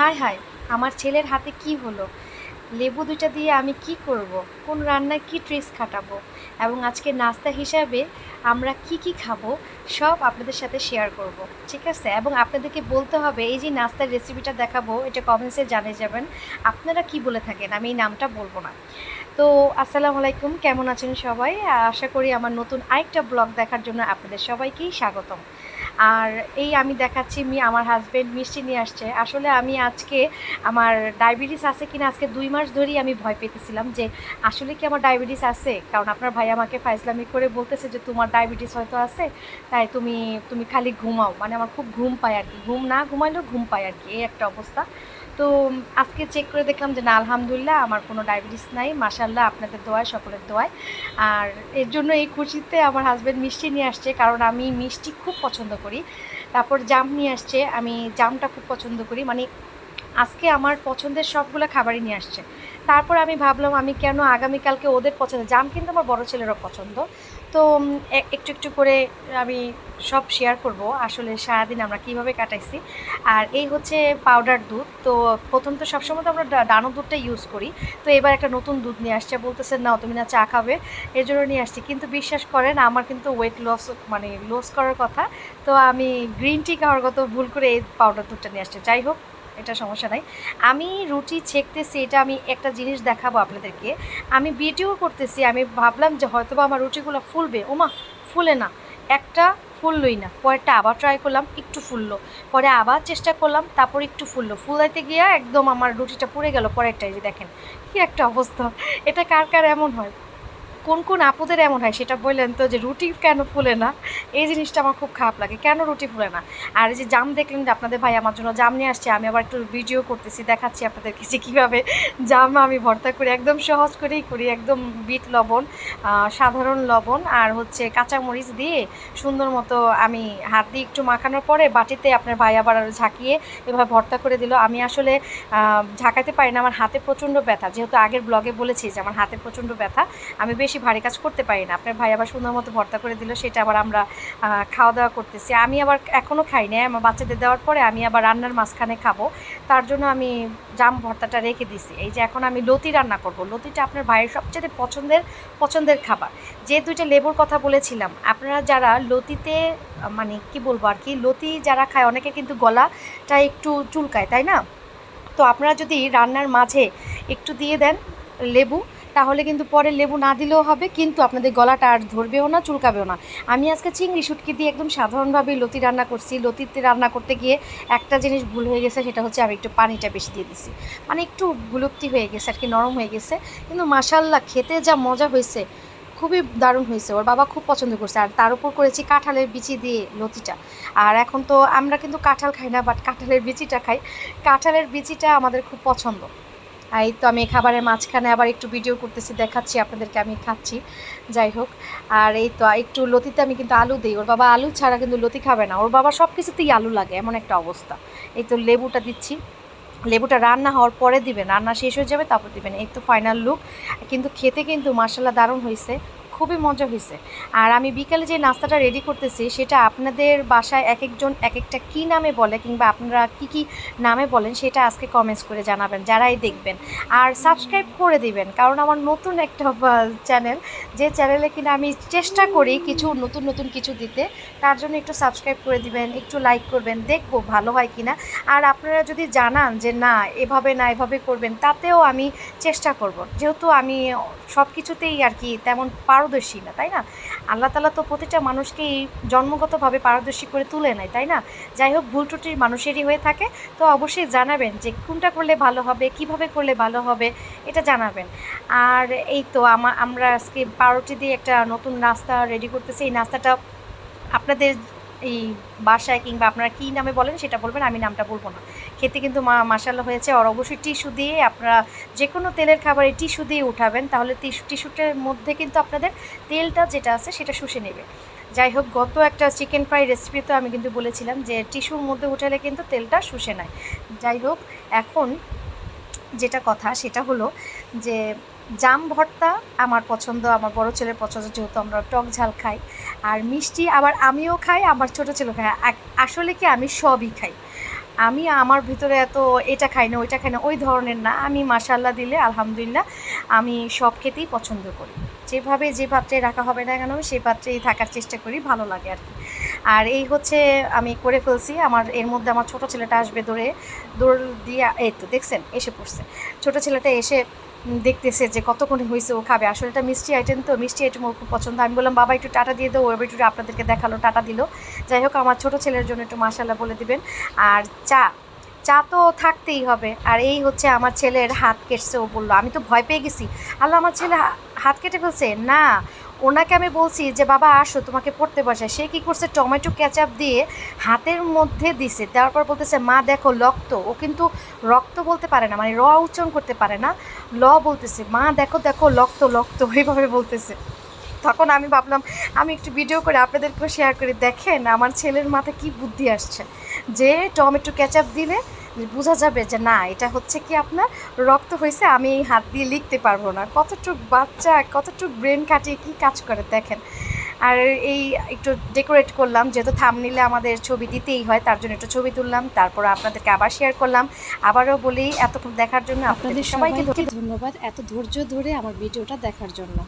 হায় হায়, আমার ছেলের হাতে কি হলো! লেবু দুইটা দিয়ে আমি কি করব, কোন রান্নায় কি ট্রিক্স খাটাবো, এবং আজকে নাস্তা হিসাবে আমরা কি কি খাবো সব আপনাদের সাথে শেয়ার করব। ঠিক আছে? এবং আপনাদেরকে বলতে হবে এই যে নাস্তার রেসিপিটা দেখাবো এটা কমেন্টসে জানিয়ে যাবেন আপনারা কি বলে থাকেন, আমি এই নামটা বলবো না। তো আসসালামু আলাইকুম, কেমন আছেন সবাই? আশা করি আমার নতুন আরেকটা ব্লগ দেখার জন্য আপনাদের সবাইকেই স্বাগতম। আর এই আমি দেখাচ্ছি আমার হাজব্যান্ড মিষ্টি নিয়ে আসছে। আসলে আমি আজকে আমার ডায়াবেটিস আছে কিনা আজকে 2 মাস ধরেই আমি ভয় পেতেছিলাম যে আসলে কি আমার ডায়াবেটিস আছে, কারণ আপনার ভাই আমাকে ফাইজলামি করে বলতেছে যে তোমার ডায়াবেটিস হয়তো আছে, তাই তুমি তুমি খালি ঘুমাও, মানে আমার খুব ঘুম পায় আর কি, ঘুম না ঘুমাইলেও ঘুম পায় আর কি, এই একটা অবস্থা। তো আজকে চেক করে দেখলাম যে না, আলহামদুলিল্লাহ আমার কোনো ডায়াবেটিস নাই, মাশাআল্লাহ আপনাদের দোয়ায়, সকলের দোয়ায়। আর এর জন্য এই খুশিতে আমার হাজব্যান্ড মিষ্টি নিয়ে আসছে, কারণ আমি মিষ্টি খুব পছন্দ করি। তারপর জাম নিয়ে আসছে, আমি জামটা খুব পছন্দ করি, মানে আজকে আমার পছন্দের সবগুলো খাবারই নিয়ে আসছে। তারপর আমি ভাবলাম আমি কেন আগামীকালকে ওদের পছন্দ, জাম কিন্তু আমার বড় ছেলেরও পছন্দ। তো একটু একটু করে আমি সব শেয়ার করব আসলে সারাদিন আমরা কীভাবে কাটাইছি। আর এই হচ্ছে পাউডার দুধ। তো প্রথম তো সবসময় তো আমরা ডানো দুধটা ইউজ করি, তো এবার একটা নতুন দুধ নিয়ে আসছে, বলতেছে নাও তুমি না চা খাবে, এর জন্য নিয়ে আসছি। কিন্তু বিশ্বাস করেন আমার কিন্তু ওয়েট লস, মানে লস করার কথা, তো আমি গ্রিন টি খাওয়ার কথা ভুল করে এই পাউডার দুধটা নিয়ে আসছে। যাই হোক, এটা সমস্যা নাই। আমি রুটি ছেঁকতেছি, এটা আমি একটা জিনিস দেখাবো আপনাদেরকে। আমি ভিডিও করতেছি, আমি ভাবলাম যে হয়তোবা আমার রুটিগুলো ফুলবে, ওমা ফুলে না, একটা ফুললই না। পরেরটা আবার ট্রাই করলাম, একটু ফুললো, পরে আবার চেষ্টা করলাম, তারপর একটু ফুললো, ফুলাইতে গিয়ে একদম আমার রুটিটা পুড়ে গেল পরেরটাই, যে দেখেন কি একটা অবস্থা। এটা কার কার এমন হয়, কোন কোন আপুদের এমন হয় সেটা বললেন তো, যে রুটি কেন ফুলে না, এই জিনিসটা আমার খুব খারাপ লাগে, কেন রুটি ফুলে না। আর এই যে জাম দেখলেন যে আপনাদের ভাই আমার জন্য জাম নিয়ে আসছে, আমি আবার একটু ভিডিও করতেছি, দেখাচ্ছি আপনাদেরকে যে কীভাবে জাম আমি ভর্তা করি, একদম সহজ করেই করি, একদম বিট লবণ, সাধারণ লবণ আর হচ্ছে কাঁচামরিচ দিয়ে সুন্দর মতো আমি হাত দিয়ে একটু মাখানোর পরে বাটিতে আপনার ভাই আবার ঝাঁকিয়ে এভাবে ভর্তা করে দিল। আমি আসলে ঝাঁকাতে পারি না, আমার হাতে প্রচণ্ড ব্যথা, যেহেতু আগের ব্লগে বলেছি যে আমার হাতে প্রচণ্ড ব্যথা, আমি বেশি ভারী কাজ করতে পারি না। আপনার ভাই আবার সুন্দর মতো ভর্তা করে দিল, সেটা আবার আমরা খাওয়া দাওয়া করতেছি। আমি আবার এখনও খাই নাই, আমার বাচ্চাদের দেওয়ার পরে আমি আবার রান্নার মাঝখানে খাবো, তার জন্য আমি জাম ভর্তাটা রেখে দিছি। এই যে এখন আমি লতি রান্না করব, লতিটা আপনার ভাইয়ের সবচেয়ে পছন্দের খাবার। যে দুইটা লেবুর কথা বলেছিলাম, আপনারা যারা লতিতে মানে কি বলবো আর কি, লতি যারা খায় অনেকে কিন্তু গলাটা একটু চুলকায়, তাই না? তো আপনারা যদি রান্নার মাঝে একটু দিয়ে দেন লেবু, তাহলে কিন্তু পরে লেবু না দিলেও হবে, কিন্তু আপনাদের গলাটা আর ধরবেও না, চুলকাবেও না। আমি আজকে চিংড়ি শুটকি দিয়ে একদম সাধারণভাবেই লতি রান্না করছি। লতিতে রান্না করতে গিয়ে একটা জিনিস ভুল হয়ে গেছে, সেটা হচ্ছে আমি একটু পানিটা বেশি দিয়ে দিছি, মানে একটু গুলুপ্তি হয়ে গেছে আর কি, নরম হয়ে গেছে। কিন্তু মাশাআল্লাহ খেতে যা মজা হয়েছে, খুবই দারুণ হয়েছে, ওর বাবা খুব পছন্দ করছে। আর তার উপর করেছি কাঁঠালের বিচি দিয়ে লতিটা। আর এখন তো আমরা কিন্তু কাঁঠাল খাই না, বাট কাঁঠালের বিচিটা খাই, কাঁঠালের বিচিটা আমাদের খুব পছন্দ। এই তো আমি খাবারের মাঝখানে আবার একটু ভিডিও করতেছি, দেখাচ্ছি আপনাদেরকে আমি খাচ্ছি। যাই হোক, আর এই তো একটু লতিতে আমি কিন্তু আলু দিই, ওর বাবা আলু ছাড়া কিন্তু লতি খাবে না, ওর বাবা সব কিছুতেই আলু লাগে, এমন একটা অবস্থা। এই তো লেবুটা দিচ্ছি, লেবুটা রান্না হওয়ার পরে দিবেন, রান্না শেষ হয়ে যাবে তারপর দিবেন। এই তো ফাইনাল লুক, কিন্তু খেতে কিন্তু মাশাআল্লাহ দারুণ হয়েছে, খুবই মজা হয়েছে। আর আমি বিকালে যে নাস্তাটা রেডি করতেছি সেটা আপনাদের বাসায় এক একজন এক একটা কী নামে বলে, কিংবা আপনারা কি কি নামে বলেন সেটা আজকে কমেন্টস করে জানাবেন যারাই দেখবেন। আর সাবস্ক্রাইব করে দিবেন, কারণ আমার নতুন একটা চ্যানেল, যে চ্যানেলে কিনা আমি চেষ্টা করি কিছু নতুন নতুন কিছু দিতে, তার জন্য একটু সাবস্ক্রাইব করে দিবেন, একটু লাইক করবেন, দেখবো ভালো হয় কিনা। আর আপনারা যদি জানান যে না এভাবে না এভাবে করবেন, তাতেও আমি চেষ্টা করব, যেহেতু আমি সব কিছুতেই আর কি তেমন পারদর্শী না, তাই না? আল্লাহ তাআলা তো প্রতিটা মানুষকেই জন্মগতভাবে পারদর্শী করে তুলে নেয়, তাই না? যাই হোক, ভুল ত্রুটি মানুষেরই হয়ে থাকে। তো অবশ্যই জানাবেন যে কোনটা করলে ভালো হবে, কিভাবে করলে ভালো হবে, এটা জানাবেন। আর এই তো আমরা আজকে পাউরুটি দিয়ে একটা নতুন নাস্তা রেডি করতেছি। এই নাস্তাটা আপনাদের এই বাসায় কিংবা আপনারা কী নামে বলেন সেটা বলবেন, আমি নামটা বলবো না। খেতে কিন্তু মাশাআল্লাহ হয়েছে। আর অবশ্যই টিস্যু দিয়ে, আপনারা যে কোনো তেলের খাবারে টিস্যু দিয়ে উঠাবেন, তাহলে টিস্যুটার মধ্যে কিন্তু আপনাদের তেলটা যেটা আছে সেটা শুষে নেবে। যাই হোক, গত একটা চিকেন ফ্রাই রেসিপিতে আমি কিন্তু বলেছিলাম যে টিস্যুর মধ্যে উঠালে কিন্তু তেলটা শুষে নেয়। যাই হোক, এখন যেটা কথা সেটা হলো যে জাম ভর্তা আমার পছন্দ, আমার বড় ছেলের পছন্দ, যেহেতু আমরা টক ঝাল খাই। আর মিষ্টি আবার আমিও খাই, আমার ছোটো ছেলেও খাই, আসলে কি আমি সবই খাই। আমি আমার ভিতরে এত এটা খাই না ওইটা খাই না ওই ধরনের না। আমি মাশাআল্লাহ দিলে আলহামদুলিল্লাহ আমি সব খেতেই পছন্দ করি। যেভাবে যে পাত্রে রাখা হবে না কেন সেই পাত্রেই থাকার চেষ্টা করি, ভালো লাগে আর কি। আর এই হচ্ছে আমি করে ফেলছি। আমার এর মধ্যে আমার ছোটো ছেলেটা আসবে দৌড় দিয়ে, এই তো দেখছেন এসে পড়ছে। ছোটো ছেলেটা এসে দেখতেছে যে কতক্ষণে হয়েছে, ও খাবে। আসলে এটা মিষ্টি আইটেম, তো মিষ্টি আইটেম ওর খুব পছন্দ। আমি বললাম বাবা একটু টাটা দিয়ে দাও, ও একটু আপনাদেরকে দেখালো, টাটা দিল। যাই হোক, আমার ছোটো ছেলের জন্য একটু মাশাআল্লাহ বলে দিবেন। আর চা তো থাকতেই হবে। আর এই হচ্ছে আমার ছেলের হাত কেটছে, ও বললো। আমি তো ভয় পেয়ে গেছি, আল্লাহ আমার ছেলে হাত কেটে ফেলছে। না, ওনাকে আমি বলছি যে বাবা আসো তোমাকে পড়তে বসায়, সে কী করছে টমেটো কেচাপ দিয়ে হাতের মধ্যে দিছে, দেওয়ার পর বলতেছে মা দেখো রক্ত। ও কিন্তু রক্ত বলতে পারে না, মানে র উচ্চারণ করতে পারে না, ল বলতেছে। মা দেখো দেখো রক্ত রক্ত এইভাবে বলতেছে। তখন আমি ভাবলাম আমি একটু ভিডিও করে আপনাদেরকেও শেয়ার করে দেখেন আমার ছেলের মাথায় কী বুদ্ধি আসছে, যে টমেটো কেচাপ দিলে বোঝা যাবে যে না এটা হচ্ছে কি আপনার রক্ত হয়েছে, আমি এই হাত দিয়ে লিখতে পারবো না। কতটুক বাচ্চা কতটুক ব্রেন খাটিয়ে কী কাজ করে দেখেন। আর এই একটু ডেকোরেট করলাম, যেহেতু থাম্বনেইলে আমাদের ছবি দিতেই হয়, তার জন্য একটু ছবি তুললাম, তারপর আপনাদেরকে আবার শেয়ার করলাম। আবারও বলি এতক্ষণ দেখার জন্য আপনাদের সবাইকে ধন্যবাদ, এত ধৈর্য ধরে আমার ভিডিওটা দেখার জন্য।